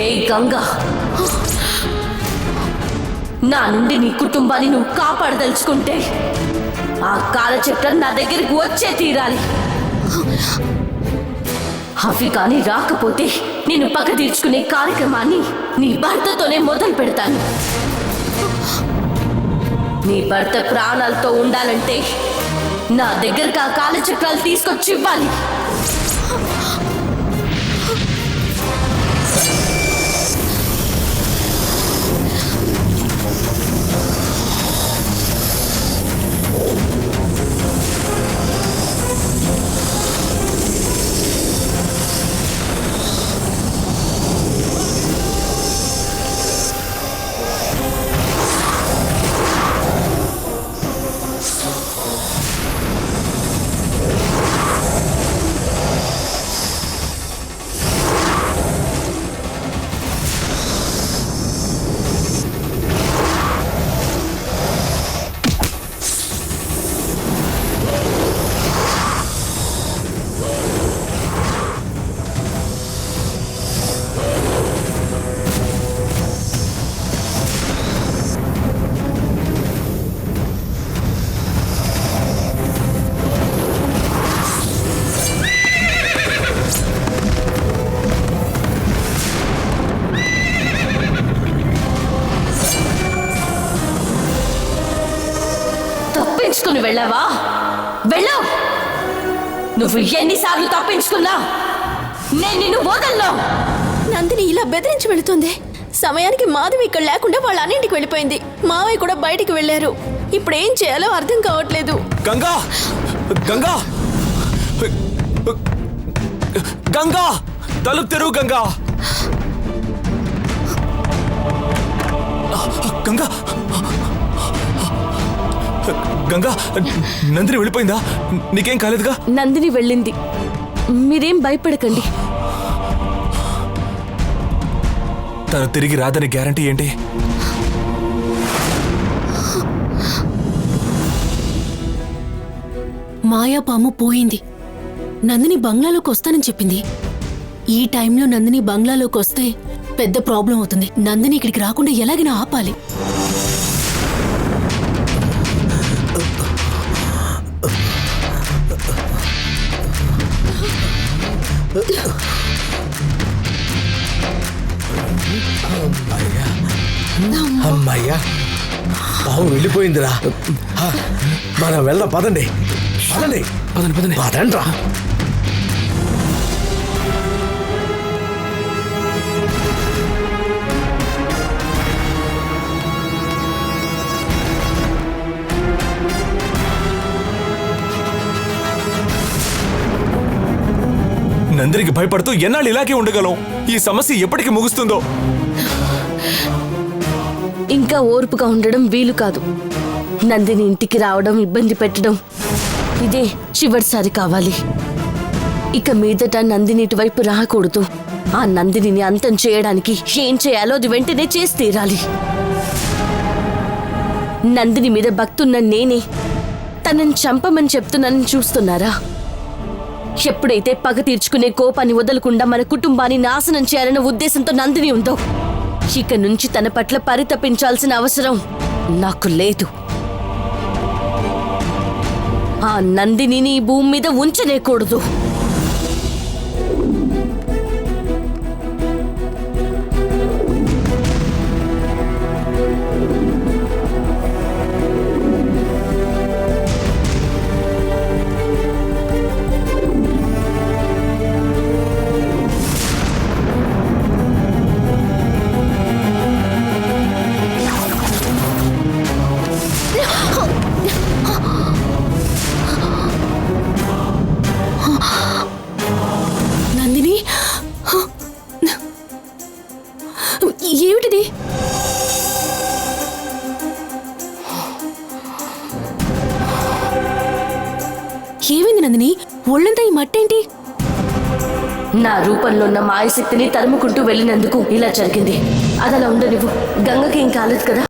ఏ గంగా, నా నుండి నీ కుటుంబాన్ని నువ్వు కాపాడదలుచుకుంటే ఆ కాలచక్రం నా దగ్గరికి వచ్చే తీరాలి. అవి కానీ రాకపోతే నేను పక్క తీర్చుకునే కార్యక్రమాన్ని నీ భర్తతోనే మొదలు పెడతాను. నీ భర్త ప్రాణాలతో ఉండాలంటే నా దగ్గరకు ఆ కాలచక్రాలు తీసుకొచ్చి ఇవ్వాలి. తప్పించుకుని వెళ్ళావా? వెళ్ళావు. నువ్వు ఎన్నిసార్లు తప్పించుకున్నా నేను నిన్ను వదలను. నందిని ఇలా బెదిరించి వెళుతుంది. సమయానికి మాధవి ఇక్కడ లేకుండా వాళ్ళ అన్నింటికి వెళ్ళిపోయింది. మావయ్య కూడా బయటికి వెళ్ళారు. ఇప్పుడు ఏం చేయాలో అర్థం కావట్లేదు. గంగా, గంగా, గంగా, తలుపు తెరువు గంగా. గంగా, గంగా, నందిని వెళ్ళిపోయిందా? నీకేం కాలేదుగా? నందిని వెళ్ళింది. మీరేం భయపడకండి. తను తిరిగి రాదని గ్యారంటీ ఏంటి? మాయాపాము పోయింది. నందిని బంగ్లాలోకి వస్తానని చెప్పింది. ఈ టైంలో నందిని బంగ్లాలోకి వస్తే పెద్ద ప్రాబ్లం అవుతుంది. నందిని ఇక్కడికి రాకుండా ఎలాగైనా ఆపాలి. అమ్మయ్యా, పాము వెళ్ళిపోయిందిరా. మనం వెళ్దాం, పదండి పదండి పదండి పదండి పదండ్రా. నందినికి భయపడుతూ ఎన్నాళ్ళు ఇలాగే ఉండగలం? ఈ సమస్య ఎప్పటికి ముగుస్తుందో? ఇంకా ఓర్పుగా ఉండడం వీలు కాదు. నందిని ఇంటికి రావడం, ఇబ్బంది పెట్టడం ఇదే చివరిసారి కావాలి. ఇక మీదట నందిని ఇటువైపు రాకూడదు. ఆ నందిని అంతం చేయడానికి ఏం చేయాలో అది వెంటనే చేసి తీరాలి. నందిని మీద భక్తున్న నేనే తనని చంపమని చెప్తున్నానని చూస్తున్నారా? ఎప్పుడైతే పగ తీర్చుకునే కోపాన్ని వదలకుండా మన కుటుంబాన్ని నాశనం చేయాలన్న ఉద్దేశంతో నందిని ఉందో, ఇక నుంచి తన పట్ల పరితపించాల్సిన అవసరం నాకు లేదు. ఆ నందిని ఈ భూమి మీద ఉంచలేకూడదు. నందిని, ఏమిటిది? ఏమైంది నందిని? ఒళ్ళంతా ఈ మట్టేంటి? నా రూపంలో ఉన్న మాయశక్తిని తరుముకుంటూ వెళ్ళినందుకు ఇలా జరిగింది. అదలా ఉండనివ్వు. గంగకి ఏం కాలేదు కదా?